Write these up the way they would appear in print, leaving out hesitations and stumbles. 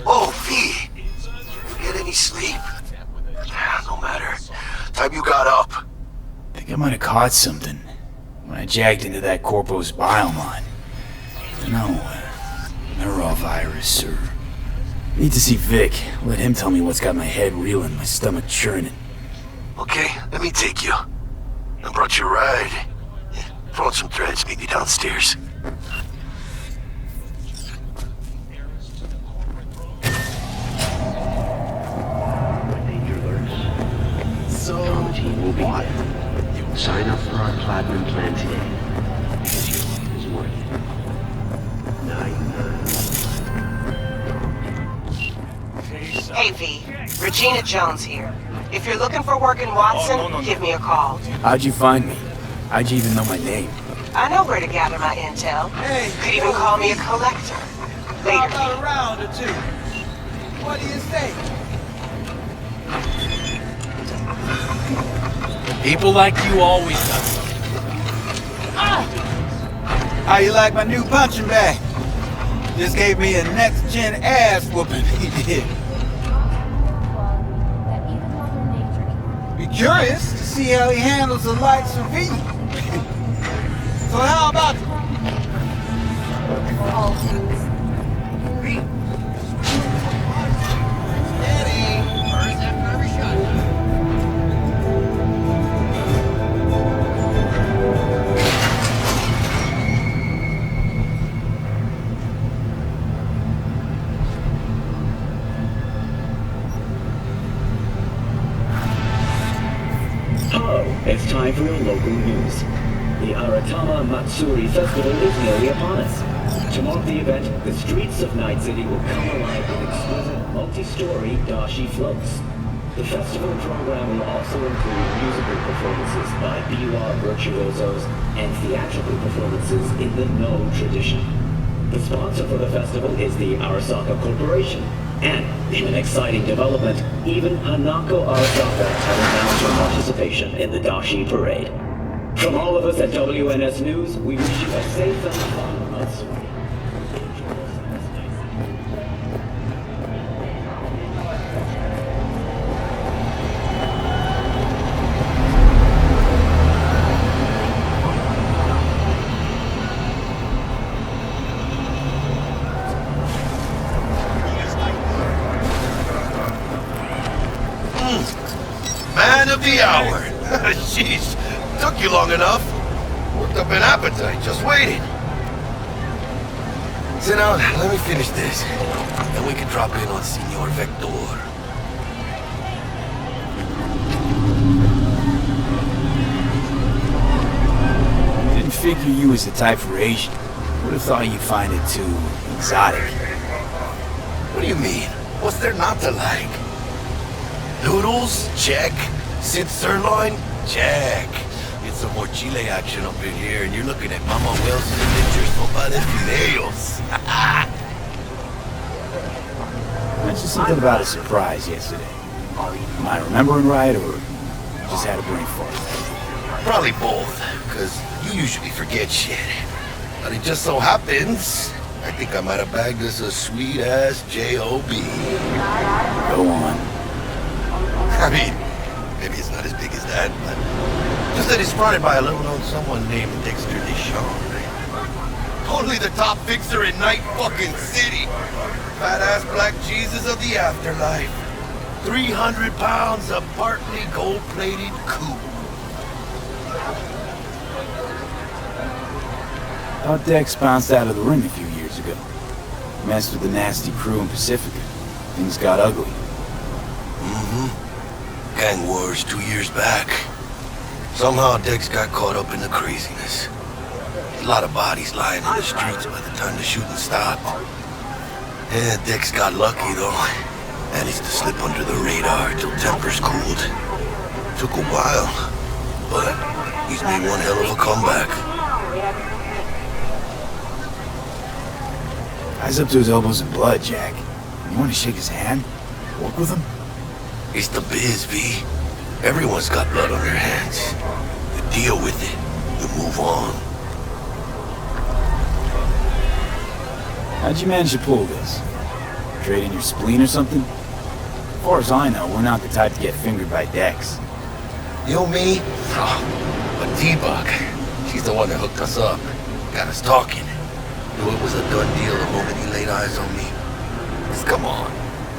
Oh, V! Get any sleep? No matter. Time you got up. I think I might have caught something when I jagged into that Corpo's biomon. No, neurovirus or... Need to see Vic. Let him tell me what's got my head reeling, my stomach churning. Okay, let me take you. I brought you a ride. Throw on some threads, meet me downstairs. So, what? Sign up for our platinum plan today. Because your life is worth it. 99. Hey V, Regina Jones here. If you're looking for work in Watson, give me a call. How'd you find me? How'd you even know my name? I know where to gather my intel. Hey, could even call me a collector. Later. How about a round or two? What do you say? People like you always got something. How you like my new punching bag? Just gave me a next-gen ass whooping, he did. Be curious to see how he handles the likes of V. So how about you? Steady. First after every shot. It's time for your local news. The Aratama Matsuri Festival is nearly upon us. To mark the event, the streets of Night City will come alive with exquisite multi-story dashi floats. The festival program will also include musical performances by biwa virtuosos and theatrical performances in the No tradition. The sponsor for the festival is the Arasaka Corporation. And, in an exciting development, even Hanako Arasaka has announced her participation in the Dashi Parade. From all of us at WNS News, we wish you a safe and fun Matsuri. Man of the hour. Jeez, took you long enough. Worked up an appetite, just waiting. Sit down, let me finish this. Then we can drop in on Senor Vector. Didn't figure you was the type for Asian. Would have thought you'd find it too exotic. What do you mean? What's there not to like? Noodles? Check. Sid sirloin? Check. Get some more chile action up in here, and you're looking at Mama Wells' signature sopa de fideos. Mentioned something about a surprise yesterday. Am I remembering right, or just had a brain fart? Probably both, because you usually forget shit. But it just so happens, I think I might have bagged us a sweet-ass J.O.B. Go on. I mean, maybe it's not as big as that, but just that it's fronted by a little-known someone named Dexter Deshawn. Totally the top fixer in Night fucking City. Badass black Jesus of the afterlife. 300 pounds of partly gold-plated coup. Thought Dex bounced out of the ring a few years ago. Messed with the nasty crew in Pacifica. Things got ugly. Mm-hmm. Gang wars 2 years back. Somehow Dex got caught up in the craziness. A lot of bodies lying in the streets by the time the shooting stopped. Yeah, Dex got lucky though. Managed to slip under the radar till tempers cooled. Took a while, but he's made one hell of a comeback. Eyes up to his elbows in blood, Jack. You want to shake his hand? Work with him? It's the biz, V. Everyone's got blood on their hands. You deal with it. You move on. How'd you manage to pull this? Trade in your spleen or something? As far as I know, we're not the type to get fingered by Dex. You, me? Oh, but T-Bug. She's the one that hooked us up. Got us talking. Knew it was a done deal the moment he laid eyes on me. Just come on.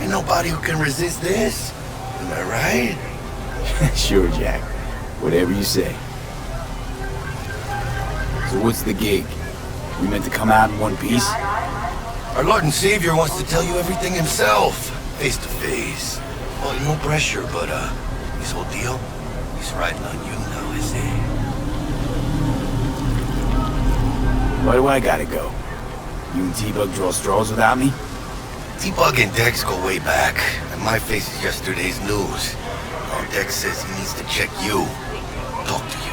Ain't nobody who can resist this. Am I right? Sure, Jack. Whatever you say. So what's the gig? We meant to come out in one piece? Our Lord and Savior wants to tell you everything himself. Face to face. Well, no pressure, but, this whole deal, he's riding on you now, I say. Why do I gotta go? You and T-Bug draw straws without me? T-Bug and Dex go way back, and my face is yesterday's news. Now Dex says he needs to check you. Talk to you.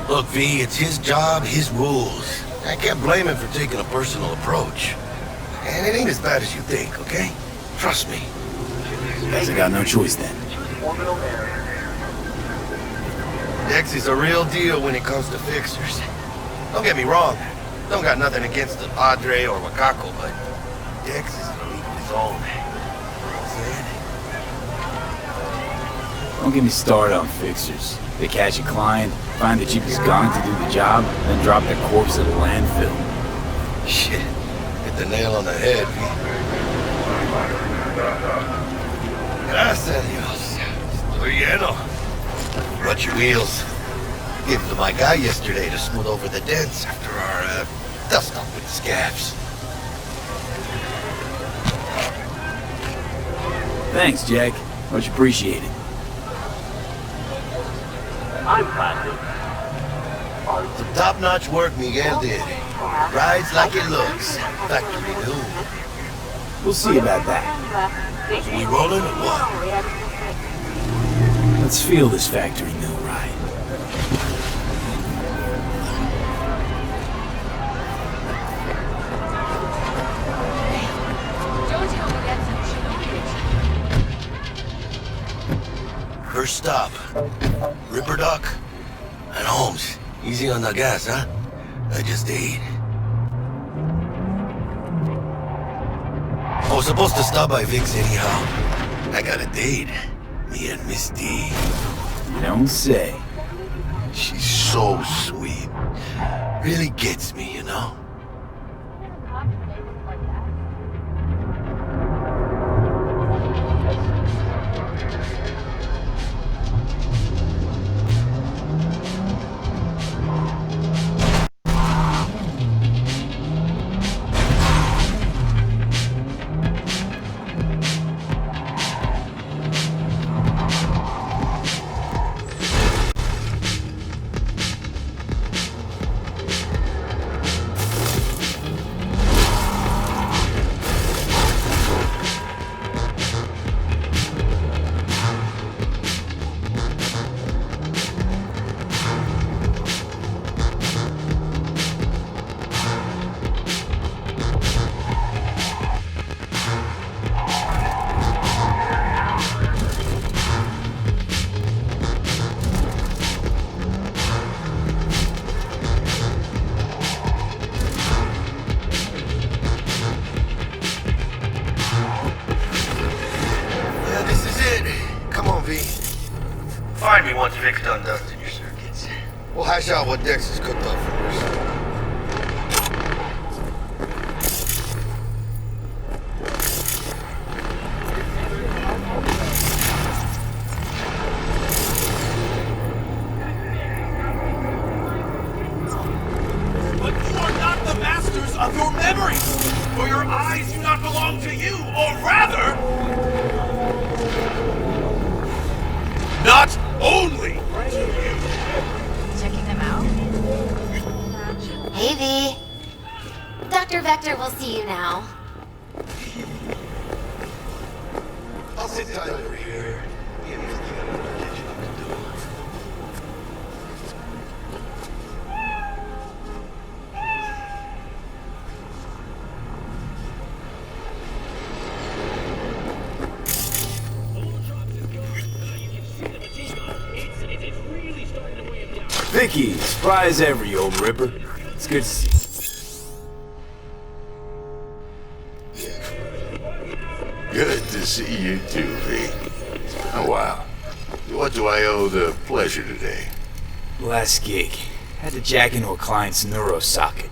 Look, V, it's his job, his rules. I can't blame him for taking a personal approach. And it ain't as bad as you think, okay? Trust me. Guess I got no choice then. Dex is a real deal when it comes to fixers. Don't get me wrong. Don't got nothing against the Padre or Wakako, but Dex is in a league of his own. Don't get me started on fixers. They catch a client, find the cheapest gun to do the job, then drop their corpse at a landfill. Shit. Hit the nail on the head, V. Gracias a Dios. Estoy lleno. Watch your wheels. Gave them to my guy yesterday to smooth over the dents after our, dust up with the scabs. Thanks, Jack. Much appreciated. I'm Patrick. Some top-notch work Miguel did. Rides like it looks. Factory new. We'll see about that. We rolling or what? Let's feel this factory mill ride. First stop. Ripper Duck and Holmes. Easy on the gas, huh? I just ate. I was supposed to stop by Vic's anyhow. I got a date. Me and Misty. You don't say. She's so sweet. Really gets me, you know? Find me once Vic's done dusting your circuits. We'll hash out what Dex has cooked up for us. But you are not the masters of your memory, for your eyes do not belong to you, or rather, not only to you. Checking them out? Hey, V. Dr. Vector will see you now. I'll sit tight over here. Give me something I don't catch you up to do. Vicky, surprise every old ripper. It's good to see you. Good to see you too, V. Oh, wow. What do I owe the pleasure today? Last gig. Had to jack into a client's neuro socket.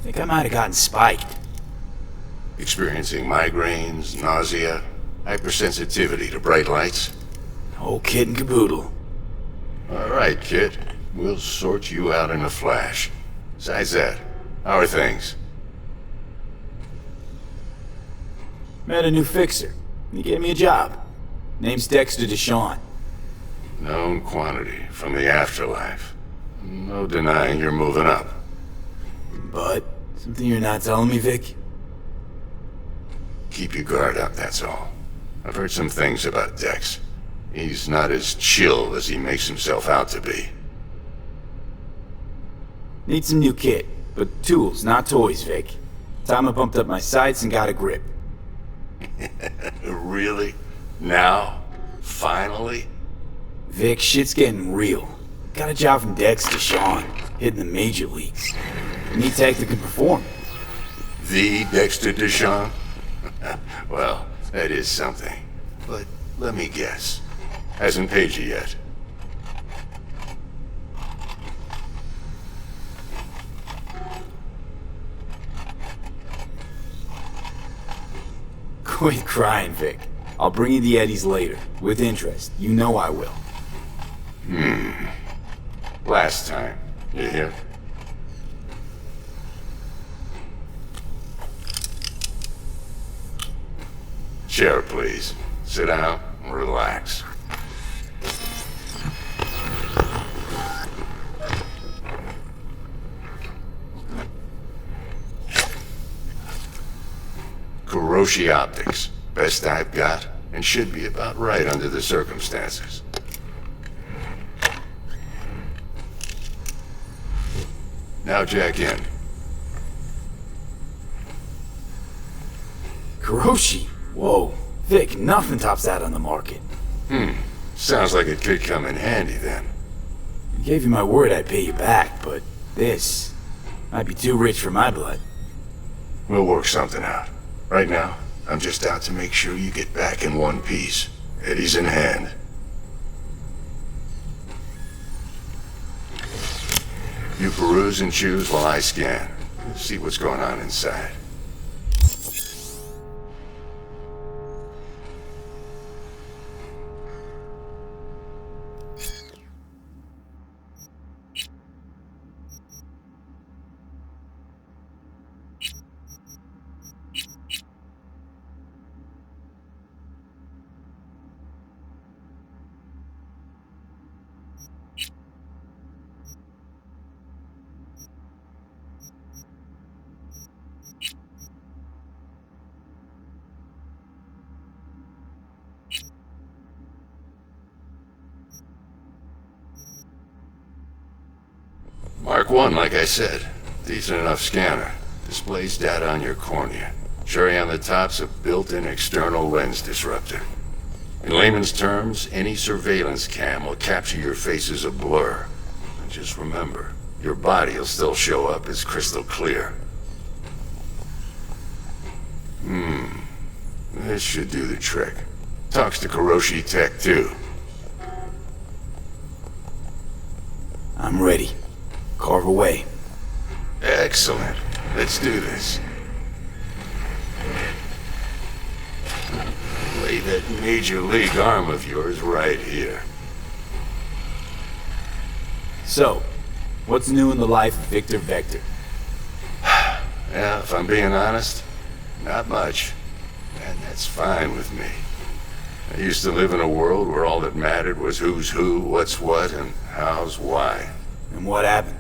Think I might have gotten spiked. Experiencing migraines, nausea, hypersensitivity to bright lights? Whole kit and caboodle. All right, kid. We'll sort you out in a flash. Besides that, how are things? Met a new fixer. He gave me a job. Name's Dexter Deshawn. Known quantity from the afterlife. No denying you're moving up. But, something you're not telling me, Vic? Keep your guard up, that's all. I've heard some things about Dex. He's not as chill as he makes himself out to be. Need some new kit, but tools, not toys, Vic. Time I bumped up my sights and got a grip. Really? Now? Finally? Vic, shit's getting real. Got a job from Dex Deshawn, hitting the major leagues. Need tech that can perform. The Dexter Deshawn? Well, that is something. But let me guess. Hasn't paid you yet. Quit crying, Vic. I'll bring you the Eddies later, with interest. You know I will. Last time. You hear? Chair, please. Sit down and relax. Kuroshi Optics. Best I've got, and should be about right under the circumstances. Now jack in. Kuroshi? Whoa. Vic, nothing tops that on the market. Sounds like it could come in handy then. I gave you my word I'd pay you back, but this might be too rich for my blood. We'll work something out. Right now, I'm just out to make sure you get back in one piece. Eddie's in hand. You peruse and choose while I scan. See what's going on inside. Mark 1, like I said. Decent enough scanner. Displays data on your cornea. Cherry on the top's a built-in external lens disruptor. In layman's terms, any surveillance cam will capture your face as a blur. And just remember, your body will still show up as crystal clear. This should do the trick. Talks to Kuroshi Tech, too. I'm ready. Carve away. Excellent. Let's do this. Lay that major league arm of yours right here. So, what's new in the life of Victor Vector? Yeah, if I'm being honest, not much. And that's fine with me. I used to live in a world where all that mattered was who's who, what's what, and how's why. And what happened?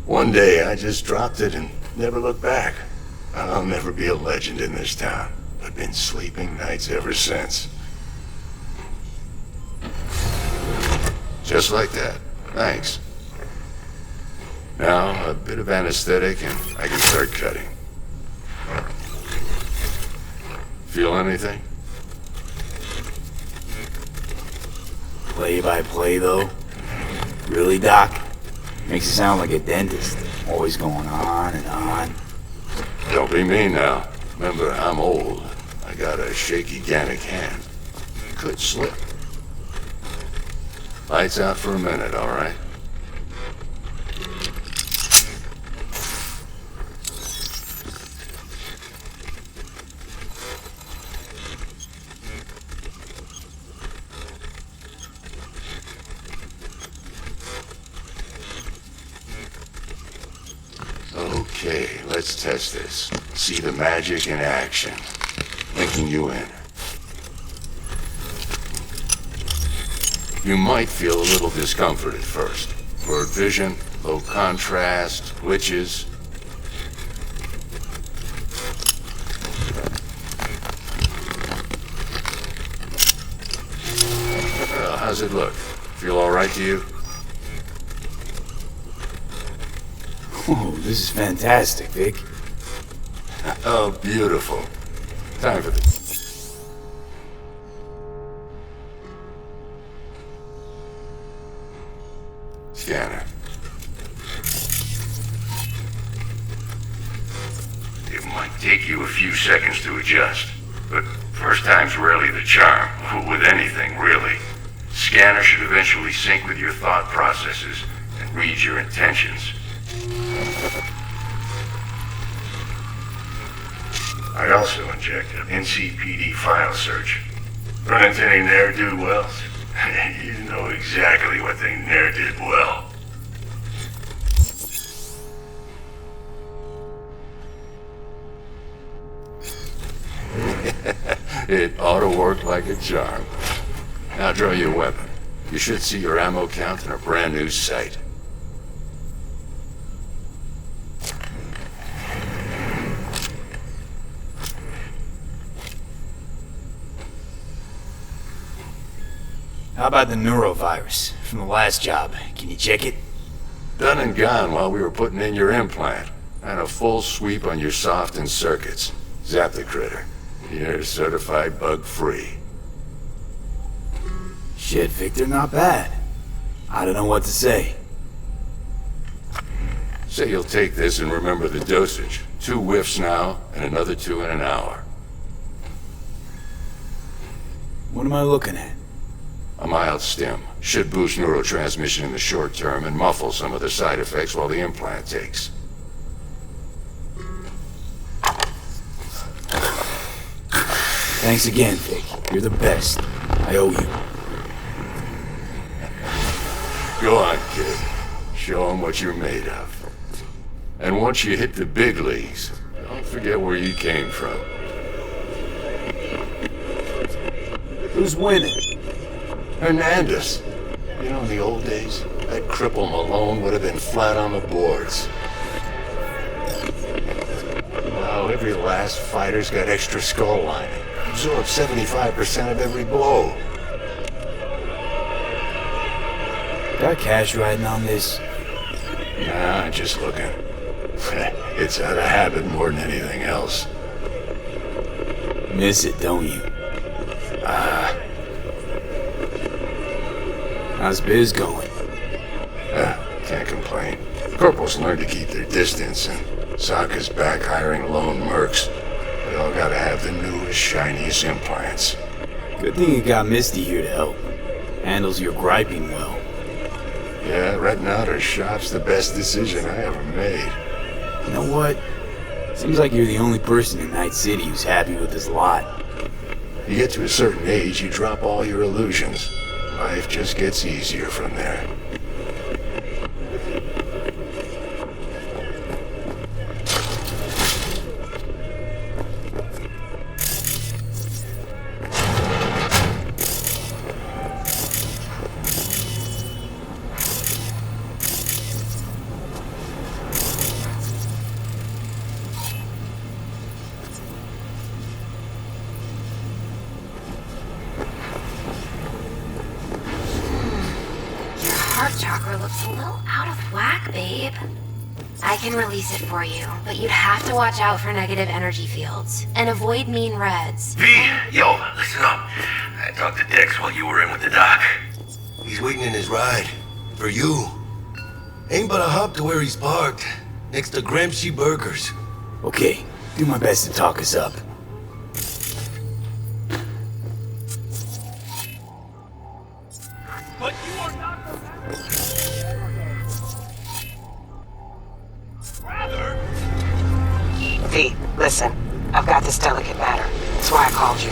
One day I just dropped it and never looked back. I'll never be a legend in this town, but been sleeping nights ever since. Just like that. Thanks. Now, a bit of anesthetic and I can start cutting. Feel anything? Play by play, though? Really, Doc? Makes you sound like a dentist. Always going on and on. Don't be mean now. Remember, I'm old. I got a shaky Gannic hand. Could slip. Lights out for a minute, all right? Okay, let's test this. See the magic in action. Linking you in. You might feel a little discomfort at first. Blurred vision, low contrast, glitches. How's it look? Feel all right to you? Oh, this is fantastic, Vic. Oh, beautiful. Time for the... Scanner. It might take you a few seconds to adjust, but first time's rarely the charm. With anything, really. Scanner should eventually sync with your thought processes and read your intentions. I also inject an NCPD file search. Run into any ne'er-do-wells? You know exactly what they ne'er did well. It ought to work like a charm. Now draw your weapon. You should see your ammo count in a brand new sight. How about the neurovirus from the last job? Can you check it? Done and gone while we were putting in your implant. And a full sweep on your soft and circuits. Zap the critter. You're certified bug-free. Shit, Victor, not bad. I don't know what to say. Say you'll take this and remember the dosage. 2 whiffs now, and another 2 in an hour. What am I looking at? A mild stim. Should boost neurotransmission in the short term and muffle some of the side effects while the implant takes. Thanks again, Vic. You're the best. I owe you. Go on, kid. Show 'em what you're made of. And once you hit the big leagues, don't forget where you came from. Who's winning? Hernandez. You know, in the old days, that cripple Malone would have been flat on the boards. Now every last fighter's got extra skull lining. Absorbs 75% of every blow. Got cash riding on this? Nah, just looking. It's out of habit more than anything else. Miss it, don't you? How's biz going? Can't complain. Corporals learn to keep their distance, and Sokka's back hiring lone mercs. They all gotta have the newest, shiniest implants. Good thing you got Misty here to help. Handles your griping well. Yeah, renting out her shop's the best decision I ever made. You know what? Seems like you're the only person in Night City who's happy with this lot. You get to a certain age, you drop all your illusions. Life just gets easier from there. Chakra looks a little out of whack, babe. I can release it for you, but you'd have to watch out for negative energy fields and avoid mean reds. V, yo, listen up. I talked to Dex while you were in with the doc. He's waiting in his ride. For you. Ain't but a hop to where he's parked. Next to Gramsci Burgers. Okay, do my best to talk us up. But you are not the Rather, V, listen. I've got this delicate matter. That's why I called you.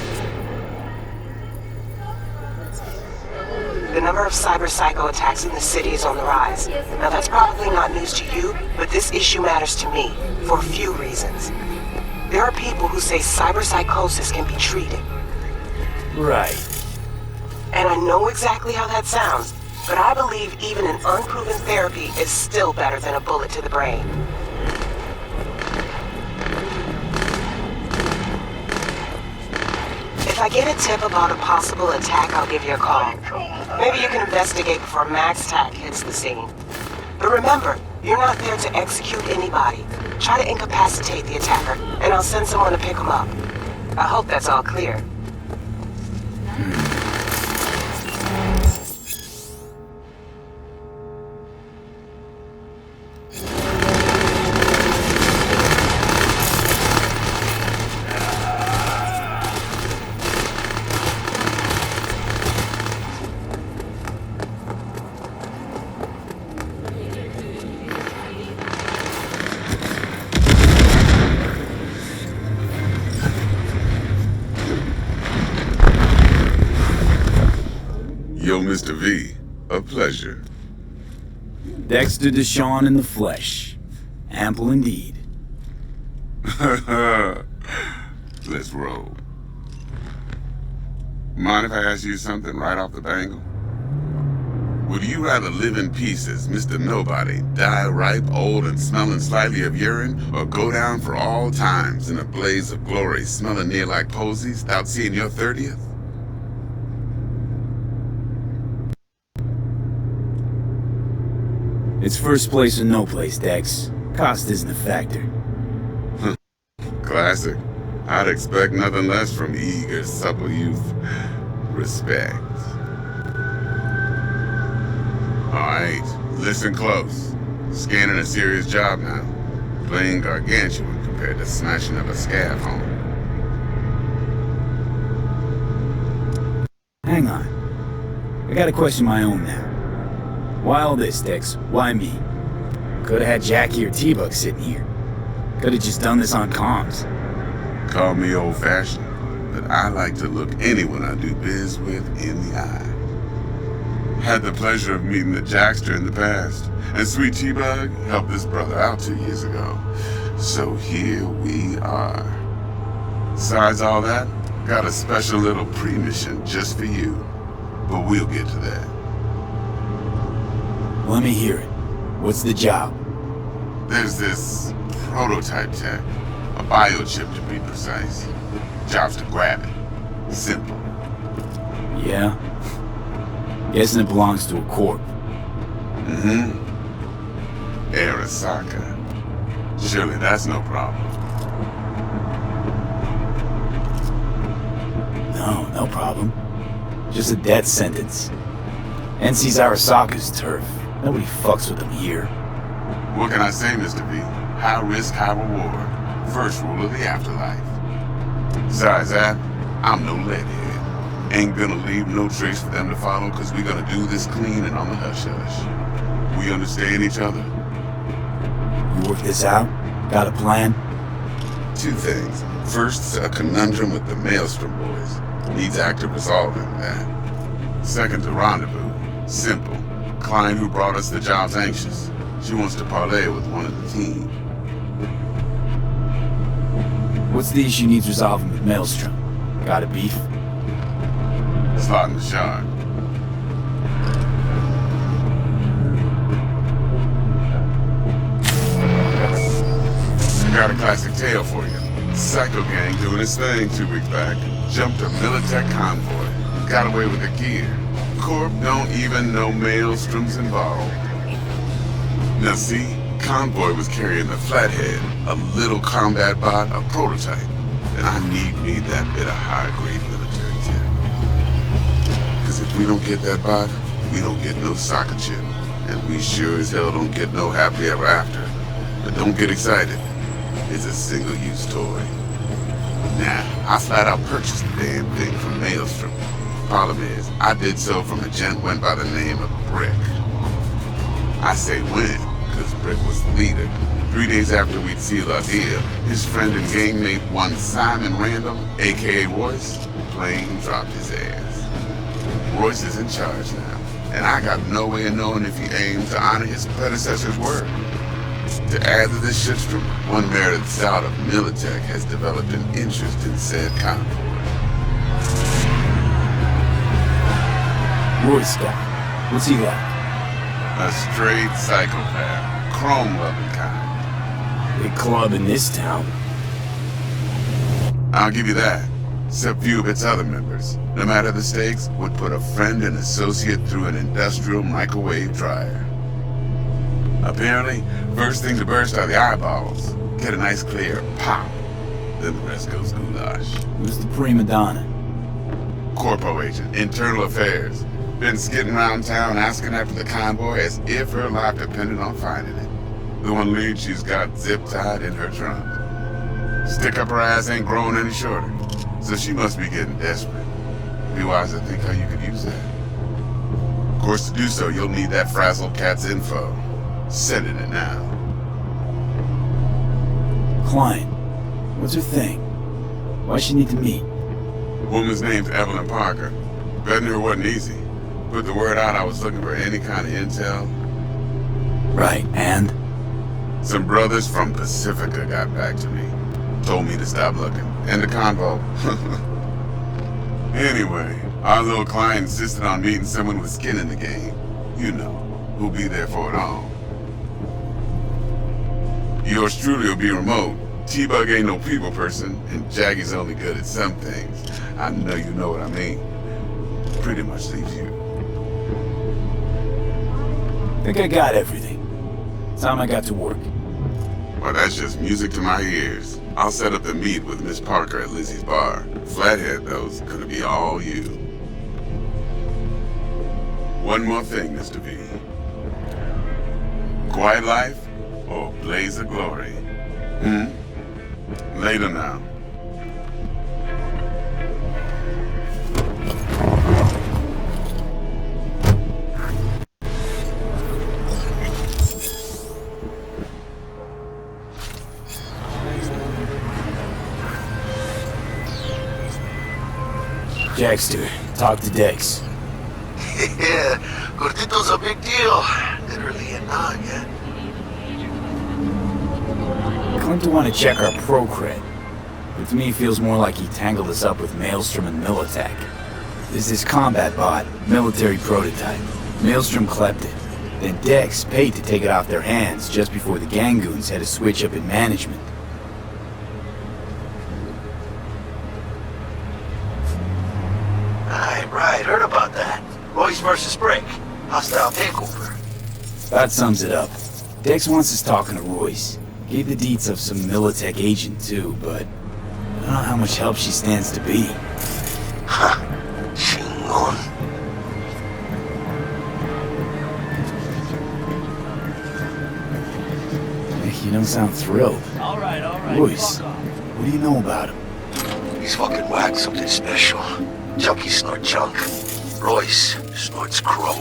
The number of cyber psycho attacks in the city is on the rise. Now that's probably not news to you, but this issue matters to me for a few reasons. There are people who say cyber psychosis can be treated. Right. And I know exactly how that sounds, but I believe even an unproven therapy is still better than a bullet to the brain. If I get a tip about a possible attack, I'll give you a call. Maybe you can investigate before Max Tack hits the scene. But remember, you're not there to execute anybody. Try to incapacitate the attacker, and I'll send someone to pick him up. I hope that's all clear. Yo, Mr. V, a pleasure. Dexter Deshawn in the flesh. Ample indeed. Let's roll. Mind if I ask you something right off the bangle? Would you rather live in peace as Mr. Nobody, die ripe, old, and smelling slightly of urine, or go down for all times in a blaze of glory, smelling near like posies, without seeing your 30th? It's first place or no place, Dex. Cost isn't a factor. Classic. I'd expect nothing less from eager, supple youth. Respect. Alright, listen close. Scanning a serious job now. Playing gargantuan compared to smashing up a scav home. Hang on. I got a question of my own now. Why all this, Dex? Why me? Could've had Jackie or T-Bug sitting here. Could've just done this on comms. Call me old-fashioned, but I like to look anyone I do biz with in the eye. Had the pleasure of meeting the Jackster in the past, and Sweet T-Bug helped this brother out 2 years ago. So here we are. Besides all that, got a special little pre-mission just for you, but we'll get to that. Let me hear it. What's the job? There's this prototype tech, a biochip to be precise. Job's to grab it. Simple. Yeah? Guessing it belongs to a corp. Mm-hmm. Arasaka. Surely that's no problem. No problem. Just a death sentence. NC's Arasaka's turf. Nobody fucks with him here. What can I say, Mr. V? High risk, high reward. First rule of the afterlife. Besides that, I'm no leadhead. Ain't gonna leave no trace for them to follow, cause we gonna do this clean and on the hush-hush. We understand each other? You work this out? Got a plan? 2 things. First, a conundrum with the Maelstrom boys. Needs active resolving, that. Second, a rendezvous. Simple. Client who brought us the job's anxious. She wants to parlay with one of the team. What's the issue needs resolving with Maelstrom? Got a beef? Slotting the shard. Got a classic tale for you. Psycho gang doing his thing 2 weeks back. Jumped a Militech convoy. Got away with the gear. Corp don't even know Maelstrom's involved. Now see, convoy was carrying the Flathead, a little combat bot, a prototype. And I need that bit of high-grade military tech. Cause if we don't get that bot, we don't get no soccer chip. And we sure as hell don't get no happily ever after. But don't get excited. It's a single-use toy. Now, I flat out purchased the damn thing from Maelstrom. Problem is, I did so from a gent went by the name of Brick. I say when, because Brick was the leader. 3 days after we'd sealed our deal, his friend and gangmate one Simon Randall, aka Royce, plain dropped his ass. Royce is in charge now, and I got no way of knowing if he aimed to honor his predecessor's word. To add to this shitstorm, one merited out of Militech has developed an interest in said convoy. Royce guy. What's he like? A straight psychopath, chrome-loving kind. Big club in this town. I'll give you that. Except few of its other members, no matter the stakes, would put a friend and associate through an industrial microwave dryer. Apparently, first thing to burst are the eyeballs. Get a nice clear pop. Then the rest goes goulash. Who's the prima donna? Corpo agent, internal affairs. Been skidding around town asking after the convoy as if her life depended on finding it. The one lead she's got zip-tied in her trunk. Stick up her ass ain't growing any shorter, so she must be getting desperate. Be wise to think how you could use that. Of course, to do so, you'll need that frazzled cat's info. Sending it now. Klein. What's her thing? Why she need to meet? Woman's name's Evelyn Parker. Betting her wasn't easy. Put the word out I was looking for any kind of intel. Right, and? Some brothers from Pacifica got back to me. Told me to stop looking. End the convo. Anyway, our little client insisted on meeting someone with skin in the game. You know, who'll be there for it all. Yours truly will be remote. T-Bug ain't no people person, and Jaggy's only good at some things. I know you know what I mean. Pretty much leaves you. Think I got everything. Time I got to work. Well, that's just music to my ears. I'll set up the meet with Miss Parker at Lizzie's bar. Flathead, though's gonna be all you. One more thing, Mr. V. Quiet life or blaze of glory? Later now. Jackster, talk to Dex. Yeah, Gordito's a big deal. Literally and not yet. Claimed to want to check our pro cred, but to me it feels more like he tangled us up with Maelstrom and Militech. There's this combat bot, military prototype. Maelstrom clept it. Then Dex paid to take it off their hands just before the Gangoons had a switch up in management. Right, heard about that. Royce versus Brick. Hostile takeover. That sums it up. Dex wants us talking to Royce. Gave the deets of some Militech agent too, but I don't know how much help she stands to be. Ha! Chingon. You don't sound thrilled. All right. Royce, what do you know about him? He's fucking whacked something special. Junkies snort junk. Royce snorts chrome.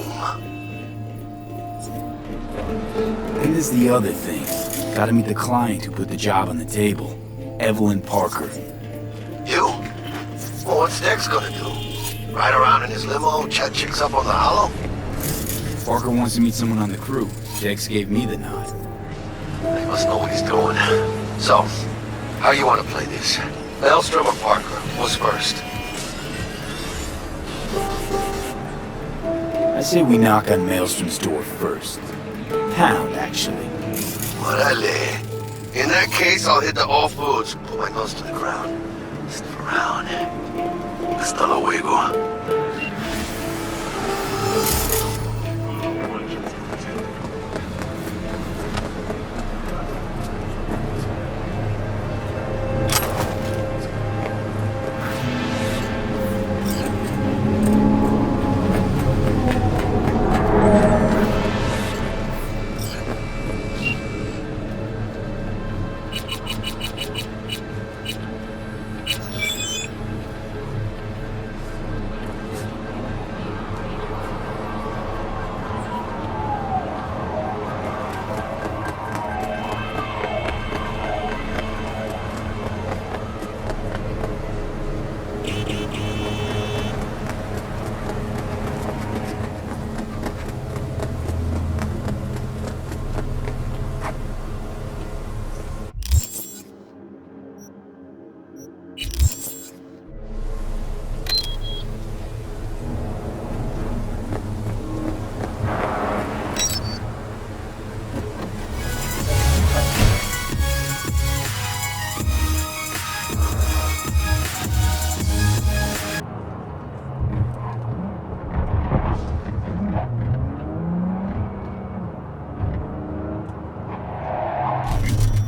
And there's the other thing. Gotta meet the client who put the job on the table. Evelyn Parker. You? Well, what's Dex gonna do? Ride around in his limo, chat chicks up on the hollow? Parker wants to meet someone on the crew. Dex gave me the nod. He must know what he's doing. So, how you want to play this? Maelstrom or Parker? Who's first? I say we knock on Maelstrom's door first. Pound, actually. Orale. In that case, I'll hit the all foods. Put my nose to the ground. Sniff around. Hasta luego.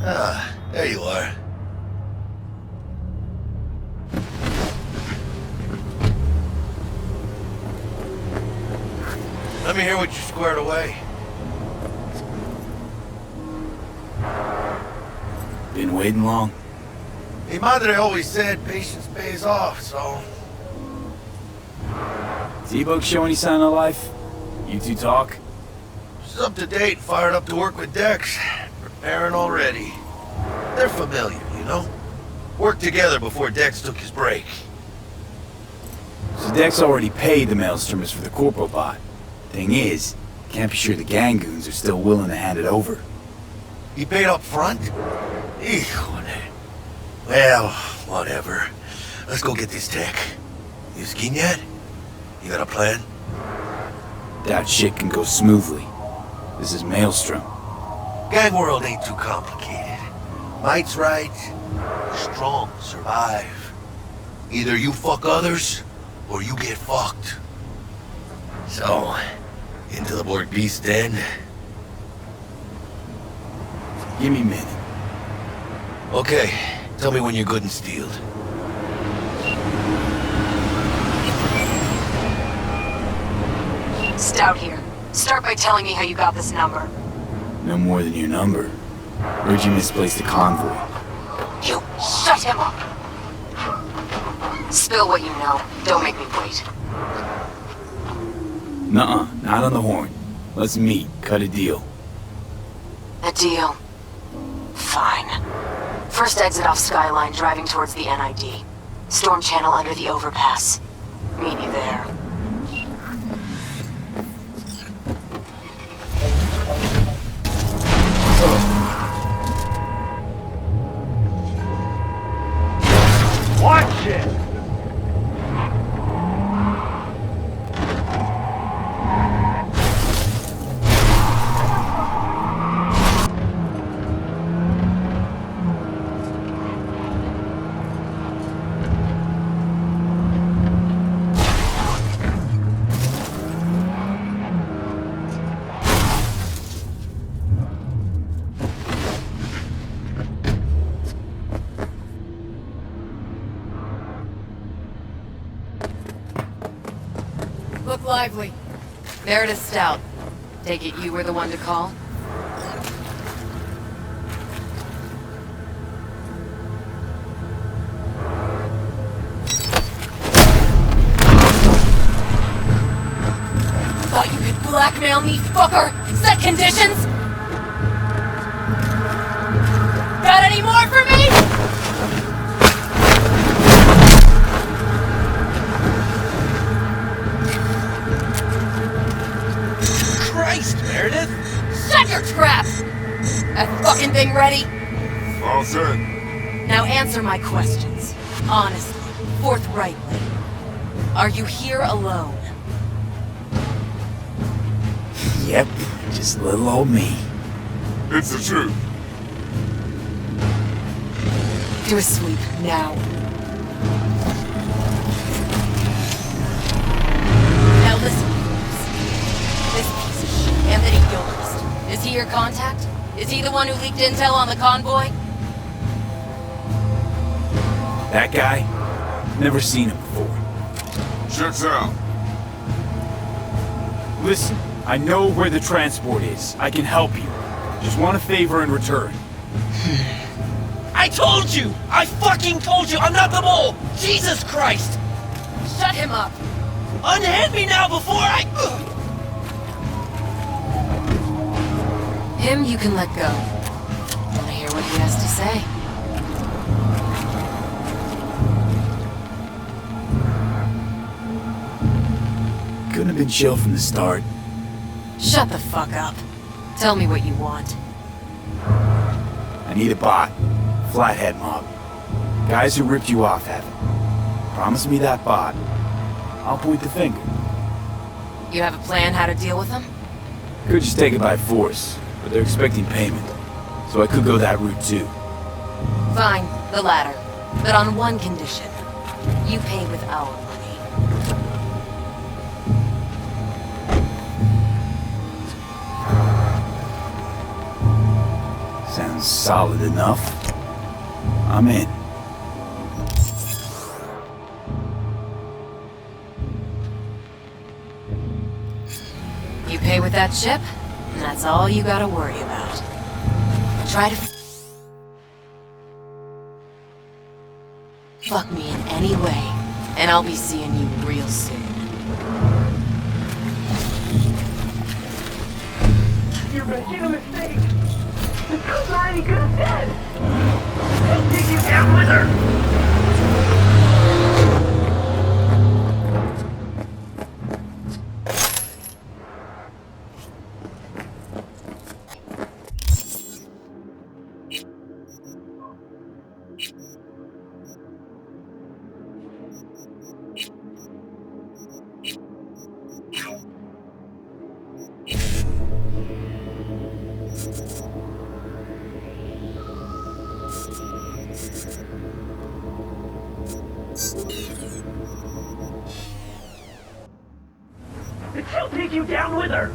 Ah, there you are. Let me hear what you squared away. Been waiting long? Mi madre always said patience pays off, so... T-Bug show any sign of life? You two talk? She's up to date, fired up to work with Dex. Preparing already. They're familiar, you know? Worked together before Dex took his break. So Dex already paid the Maelstromers for the Corpo bot. Thing is, can't be sure the Gangoons are still willing to hand it over. He paid up front? Híjole. Well, whatever. Let's go get this tech. You skiing yet? You got a plan? That shit can go smoothly. This is Maelstrom. Gang world ain't too complicated. Might's right. Strong survive. Either you fuck others, or you get fucked. So, into the Borg Beast Den. Give me a minute. Okay, tell me when you're good and steeled. Stout here. Start by telling me how you got this number. No more than your number. Heard you misplaced the convoy. You shut him up! Spill what you know. Don't make me wait. Nuh-uh, not on the horn. Let's meet, cut a deal. A deal. Fine. First exit off Skyline, driving towards the NID. Storm channel under the overpass. Meet me there. Watch it! Look lively. Meredith Stout. Take it you were the one to call? Thought you could blackmail me, fucker? Set conditions? Got any more for me? Christ, Meredith! Shut your trap! That fucking thing ready? All set. Now answer my questions. Honestly, forthrightly. Are you here alone? Yep, just little old me. It's the truth. Do a sweep, now. Now listen, this piece of shit, Anthony Gilchrist, is he your contact? Is he the one who leaked intel on the convoy? That guy? Never seen him before. Checks out. Listen, I know where the transport is. I can help you. Just want a favor in return. I told you! I fucking told you! I'm not the mole! Jesus Christ! Shut him up! Unhand me now before I... Him you can let go. Wanna hear what he has to say? Couldn't have been chill from the start. Shut the fuck up. Tell me what you want. I need a bot. Flathead mob. Guys who ripped you off have it. Promise me that bot. I'll point the finger. You have a plan how to deal with them? Could just take it by force, but they're expecting payment. So I could go that route too. Fine, the latter. But on one condition. You pay with our money. Sounds solid enough. I'm in. You pay with that chip, and that's all you gotta worry about. Try to fuck me in any way, and I'll be seeing you real soon. You're making a mistake. The girl's already good as dead. I'll take you down with her. She'll take you down with her.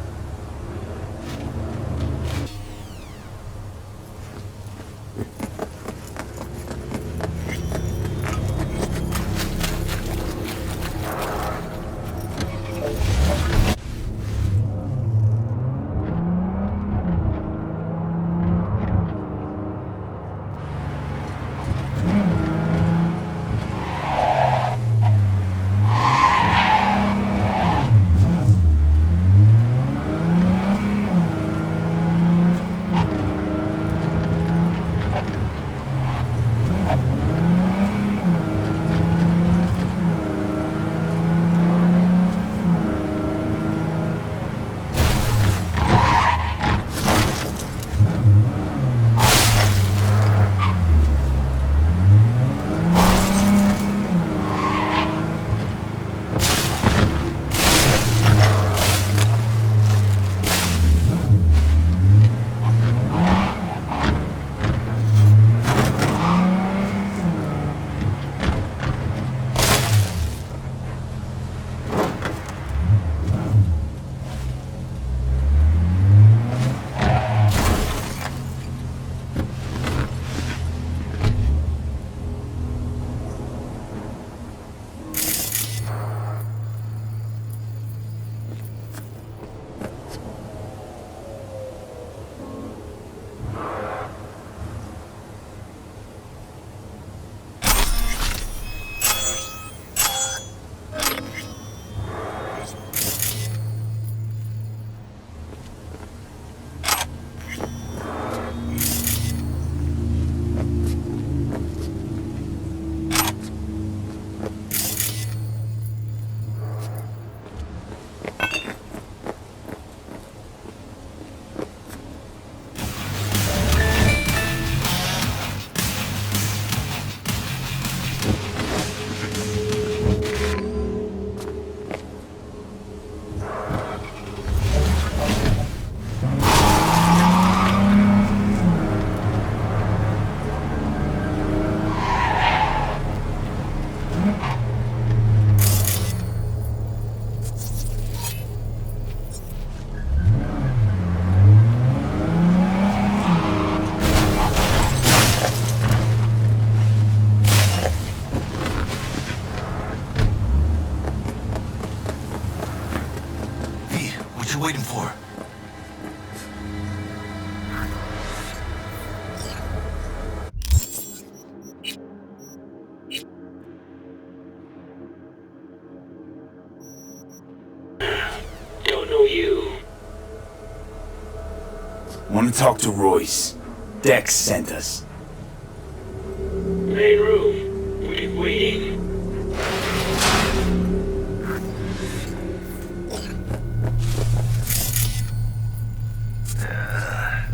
Waiting for? Don't know you. Want to talk to Royce. Dex sent us. Main room. We're waiting.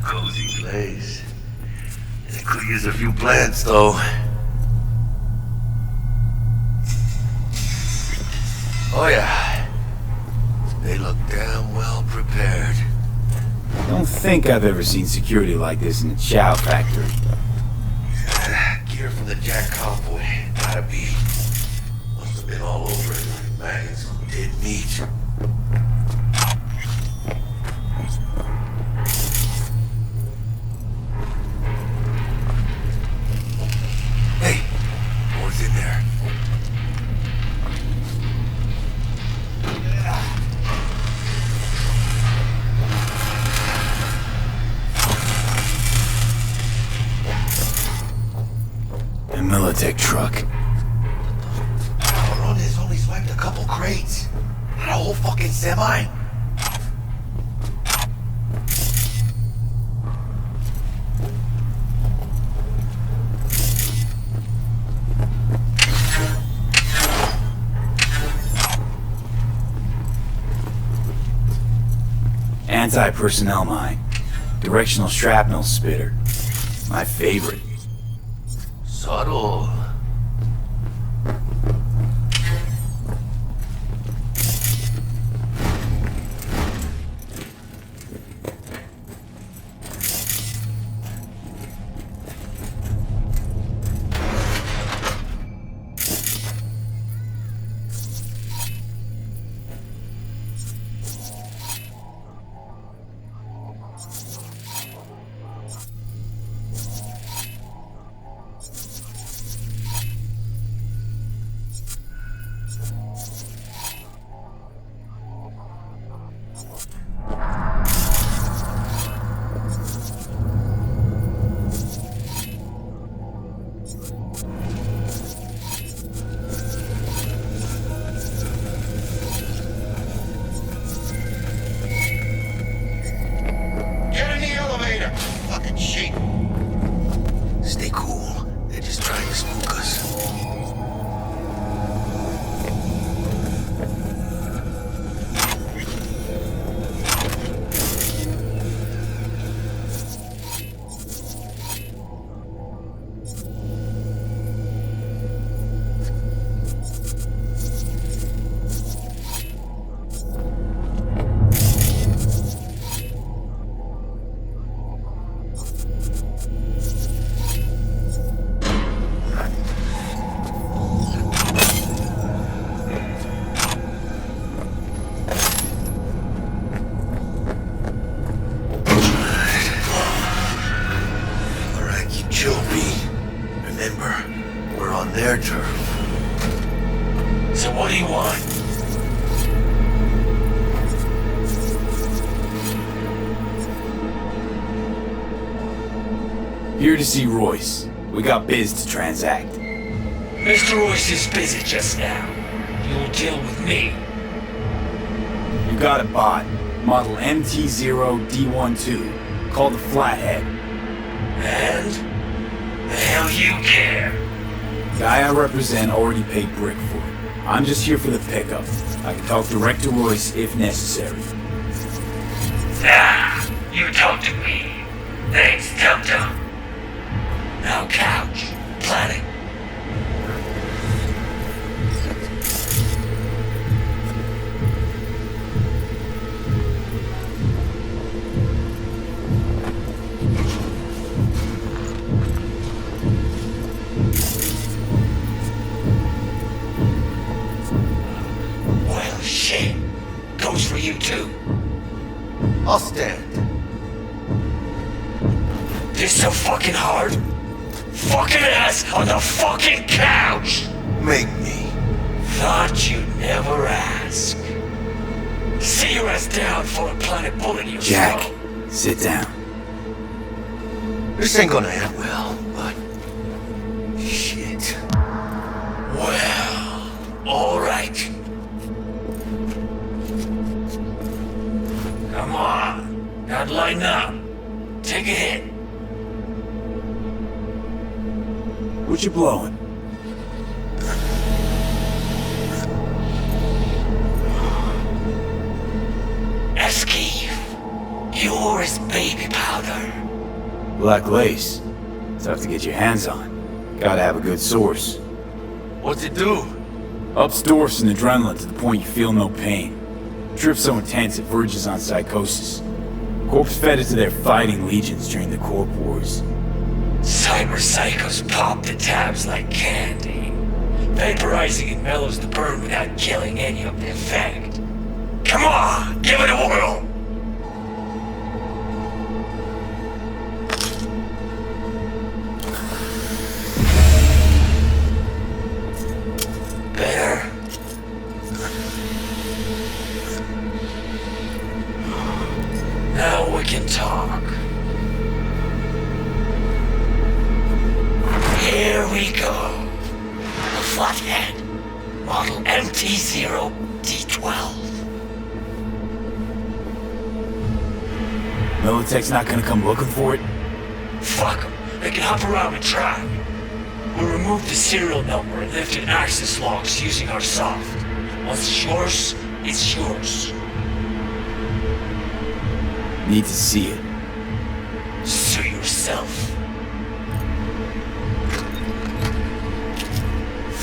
Cozy place. It clears a few plants, though. Oh yeah. They look damn well prepared. Don't think I've ever seen security like this in a chow factory. Gear from the Jack convoy. Gotta be. Must have been all over it. Maggots did meat. Militech truck. Cabrones only swiped a couple crates. Not a whole fucking semi. Anti-personnel mine. Directional shrapnel spitter. My favorite. Subtle. Stay cool. They're just trying to spook us. Remember, we're on their turf. So what do you want? Here to see Royce. We got biz to transact. Mr. Royce is busy just now. You'll deal with me. You got a bot. Model MT0D12. Called the Flathead. And? The hell you care? Guy I represent already paid Brick for it. I'm just here for the pickup. I can talk direct to Royce if necessary. Nah, you talk to me. Thanks, Tum-Tum. Now couch. Planning. Well, shit. Goes for you too. I'll stand. This so fucking hard? Fucking ass on the fucking couch! Make me. Thought you'd never ask. Sit your ass down for a planet bullet in your Jack, throat. sit down. This ain't gonna end well, but... shit. Well, alright. Come on. Now line up. Take a hit. What you blowing? Eskeef. You're his baby powder. Black lace. Tough to get your hands on. Gotta have a good source. What's it do? Ups dwarfs and adrenaline to the point you feel no pain. Trip so intense it verges on psychosis. Corps fed it to their fighting legions during the Corp Wars. Cyber psychos pop the tabs like candy. Vaporizing it mellows the burn without killing any of the effect. Come on, give it a whirl! Better? Now we can talk. Here we go. Militech's not gonna come looking for it? Fuck them. They can hop around and try. We'll remove the serial number and lift in access logs using our soft. Once it's yours. Need to see it. Sue yourself.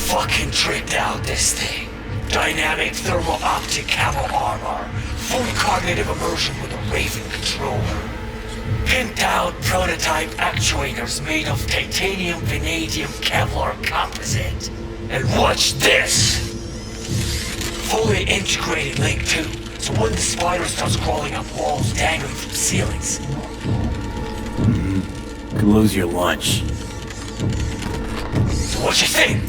Fucking tricked out this thing. Dynamic thermal optic camo armor. Full cognitive immersion with a Raven controller. Pimped out prototype actuators made of titanium, vanadium, Kevlar composite. And watch this! Fully integrated link 2, so when the spider starts crawling up walls dangling from ceilings. Could lose your lunch. So what you think?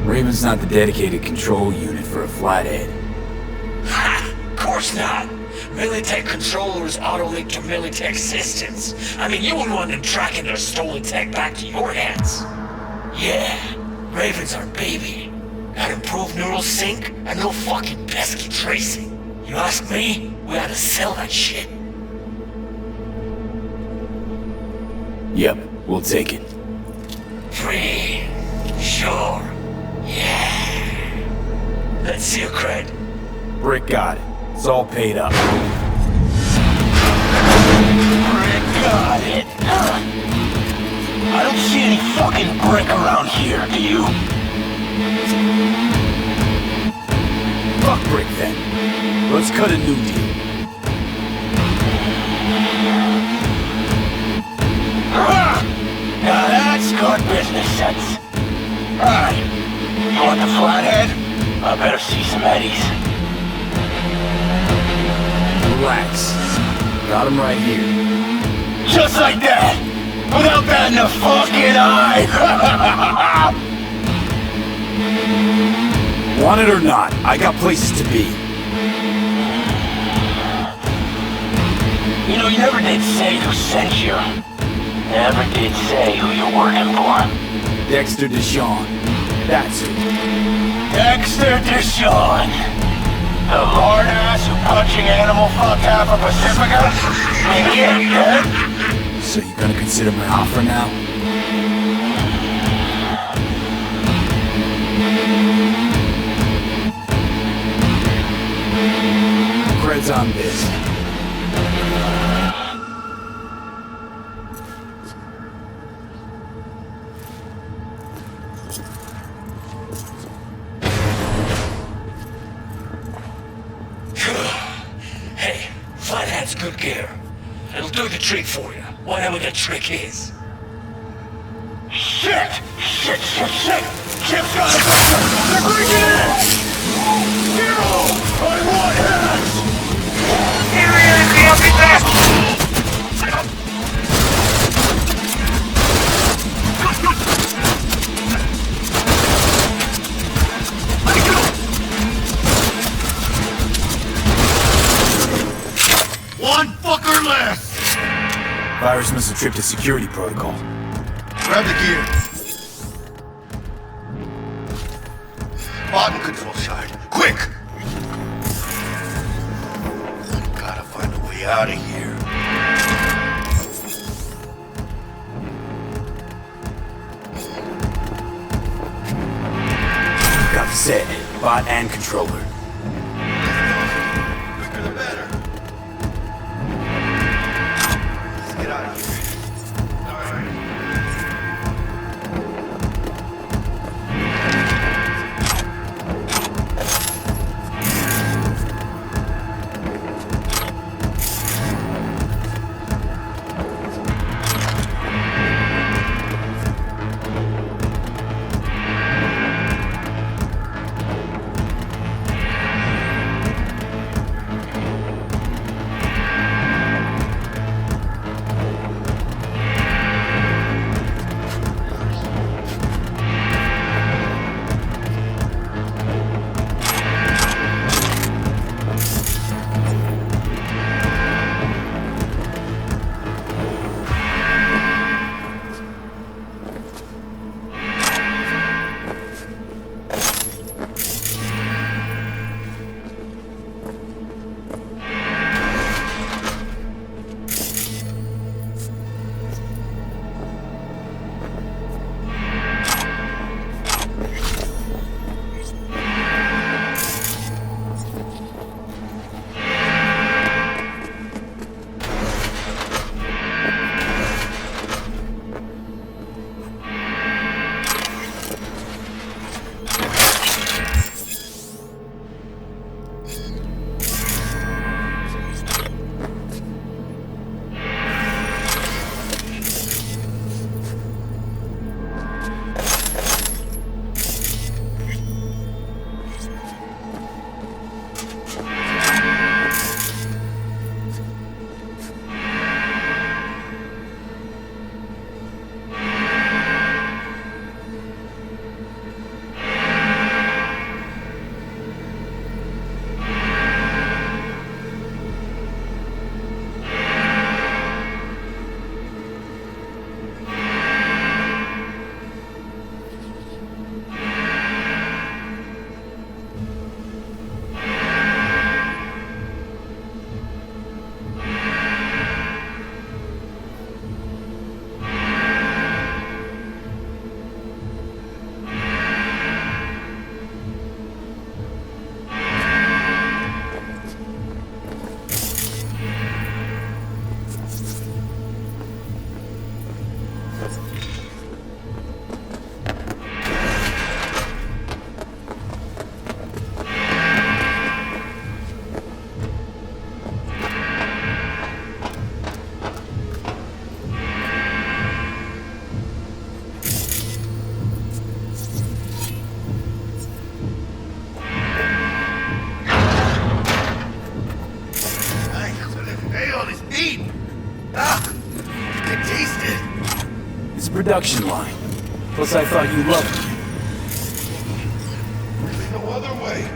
Raven's not the dedicated control unit for a flathead. Ha! Of course not! Militech controllers auto-link to Militech systems. I mean, you wouldn't want them tracking their stolen tech back to your hands. Yeah, Raven's our baby. Got improved neural sync and no fucking pesky tracing. You ask me, we ought to sell that shit. Yep, we'll take it. Free. Sure. Yeah. Let's see your cred. Brick got it. It's all paid up. Brick got it. I don't see any fucking brick around here, do you? Fuck Brick then. Let's cut a new deal. Now that's good business sense. Alright, you want the flathead? I better see some eddies. Relax. Got him right here. Just like that! Without batting a fucking eye! Want it or not, I got places to be. You know, you never did say who sent you. Never did say who you're working for. Dexter Deshawn. That's who. Dexter Deshawn. The lord ass who punching animal fucked half of Pacifica? Idiot! So you gonna consider my offer now? Cred's on this. Hey, Flathead's good gear. It'll do the trick for you, whatever the trick is. Shit! Shit! Chip's got it! They're breaking in! Zero! On one hand! Here he is, the empty desk! One fucker less! Virus must have tripped a security protocol. Grab the gear. Bottom control side. Quick! Gotta find a way out of here. Got the set. Bot and controller. Quicker the better. Let's get out of here. production line. Plus, I thought you loved me. Really no other way.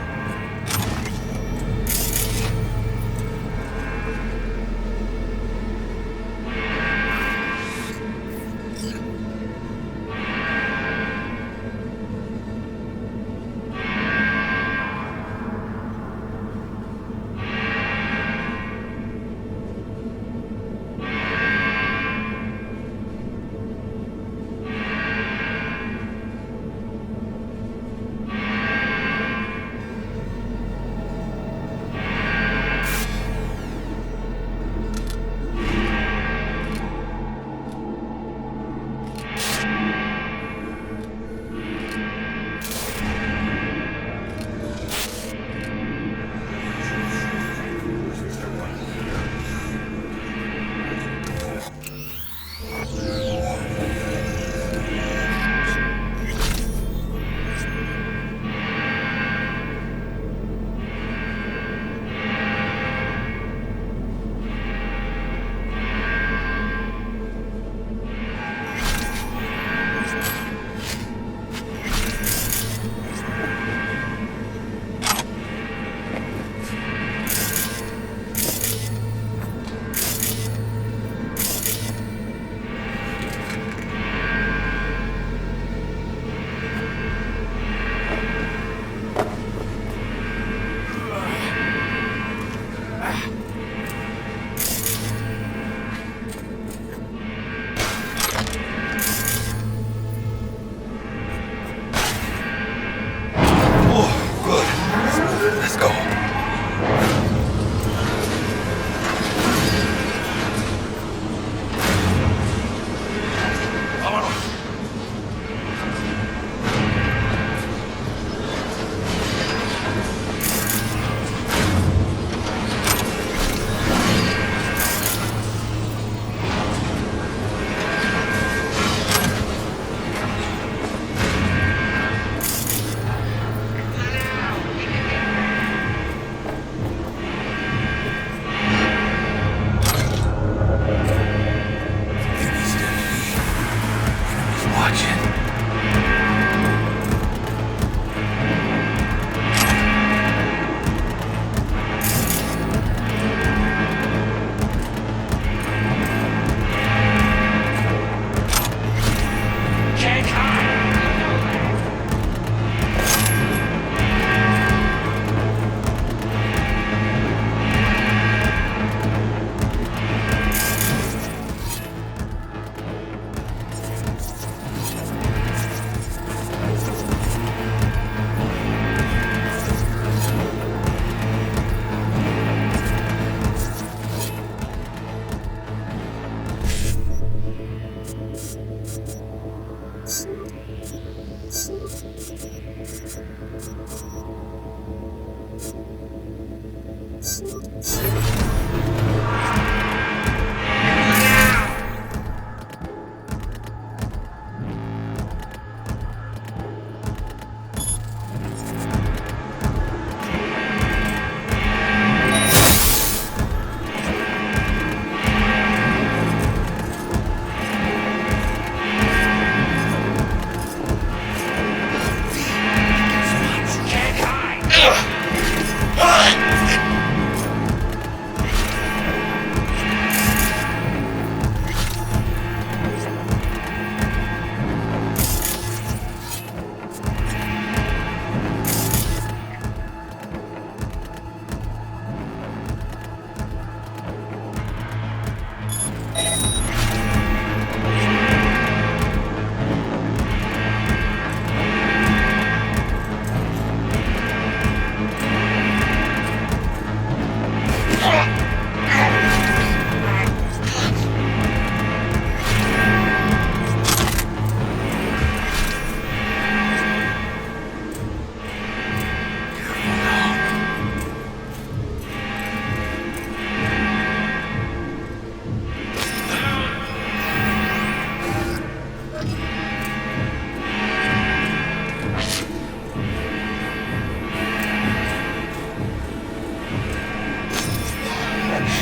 Let's go.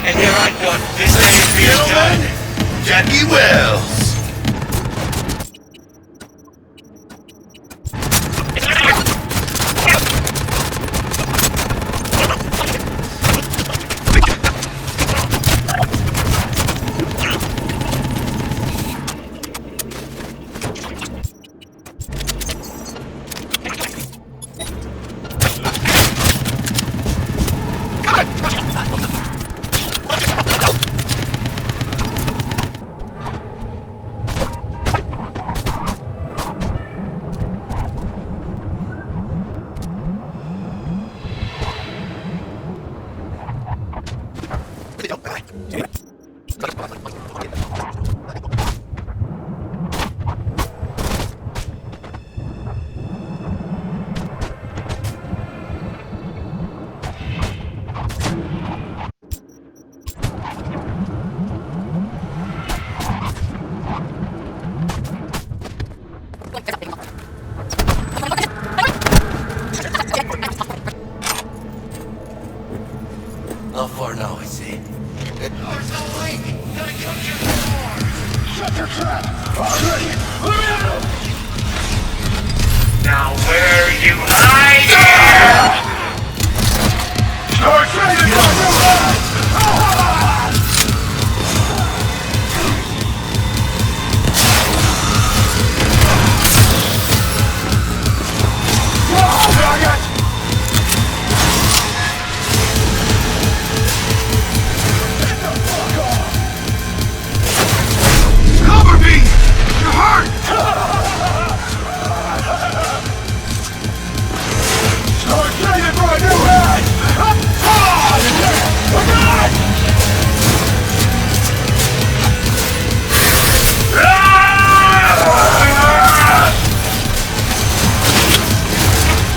And here I thought this ain't being done. Jackie Wells. you hide here! Start training for a new life! Cover me! You're hurt! Start training for a new head! Oh God!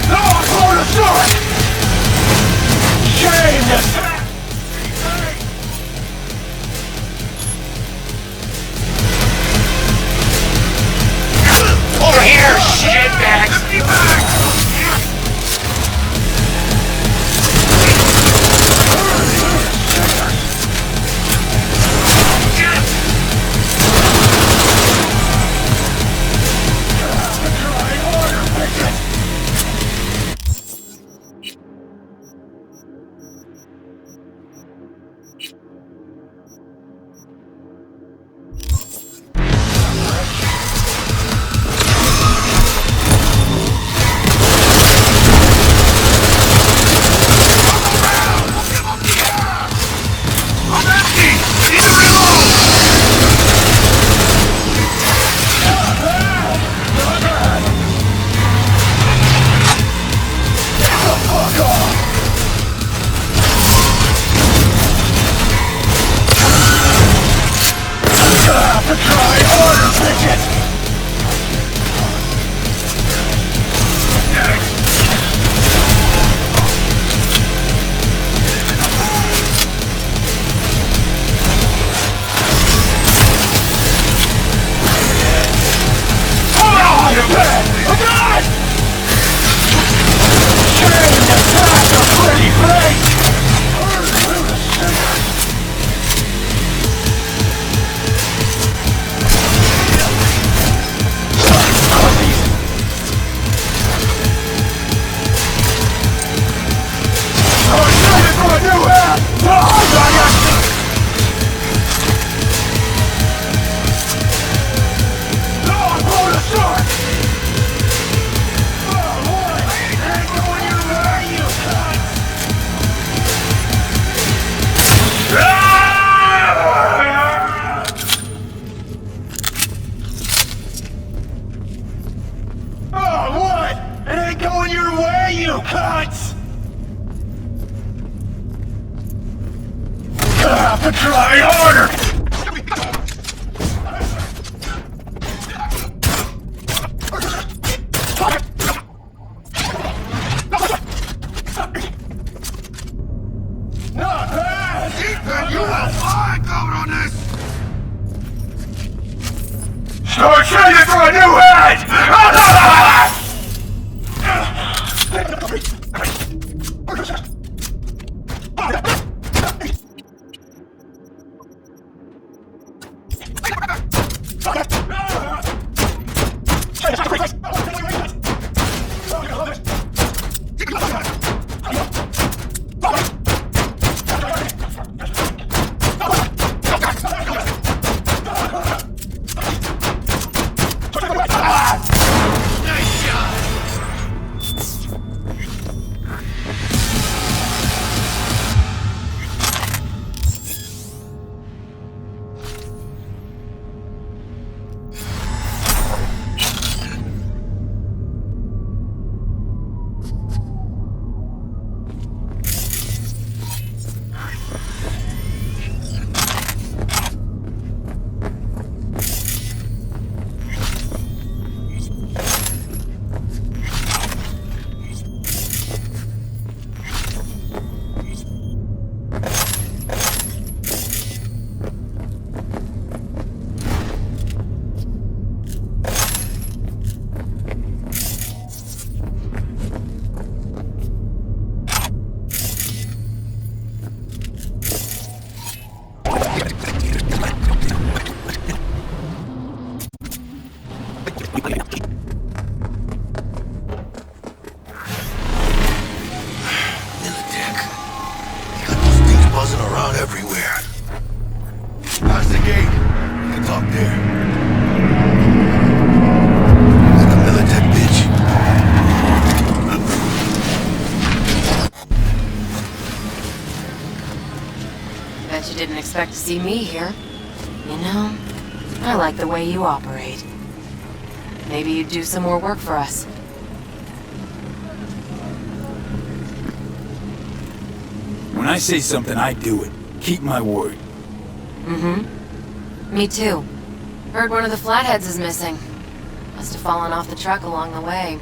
No, I'm going to start! Shame this! Over here, shitbags! Try harder! Not bad! Ethan, you will find out on this! Start training for a new head! you didn't expect to see me here. You know, I like the way you operate. Maybe you'd do some more work for us. When I say something, I do it. Keep my word. Mm-hmm. Me too. Heard one of the flatheads is missing. Must have fallen off the truck along the way.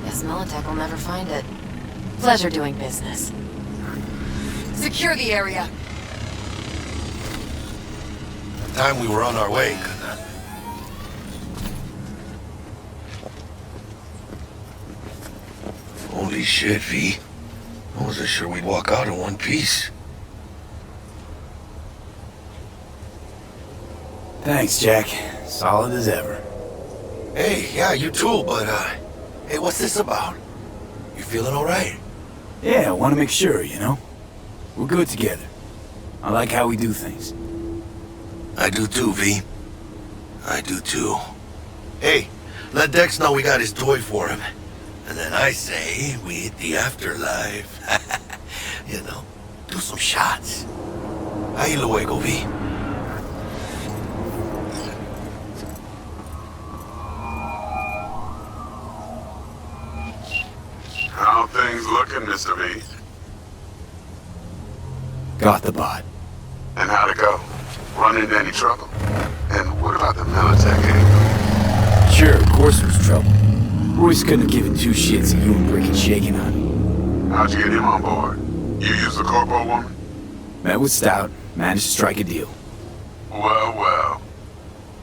Guess Militech will never find it. Pleasure doing business. Secure the area. Time we were on our way, couldn't Holy shit, V. I wasn't sure we'd walk out in one piece. Thanks, Jack. Solid as ever. Hey, yeah, you too, but, hey, what's this about? You feeling alright? Yeah, I want to make sure, you know? We're good together. I like how we do things. I do too, V. I do too. Hey, let Dex know we got his toy for him. And then I say we hit the afterlife. You know, do some shots. Ahí luego, V. How things looking, Mr. V? Got the bot. And how'd it go? Run into any trouble? And what about the Militech angle? Sure, of course there was trouble. Royce couldn't have given two shits if you were breaking shaking on him. How'd you get him on board? You used the corpo woman? Met with Stout, managed to strike a deal. Well, well.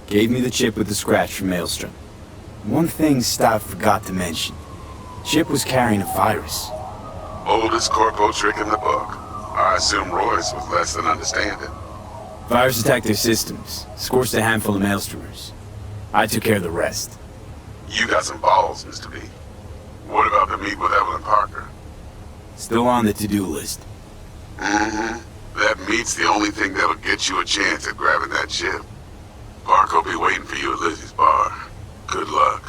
Gave me the chip with the scratch from Maelstrom. One thing Stout forgot to mention. Chip was carrying a virus. Oldest corpo trick in the book. I assume Royce was less than understanding. Virus attacked their systems, scorched a handful of Maelstromers. I took care of the rest. You got some balls, Mr. B. What about the meet with Evelyn Parker? Still on the to-do list. Mm-hmm. That meet's the only thing that'll get you a chance at grabbing that chip. Parker will be waiting for you at Lizzie's bar. Good luck.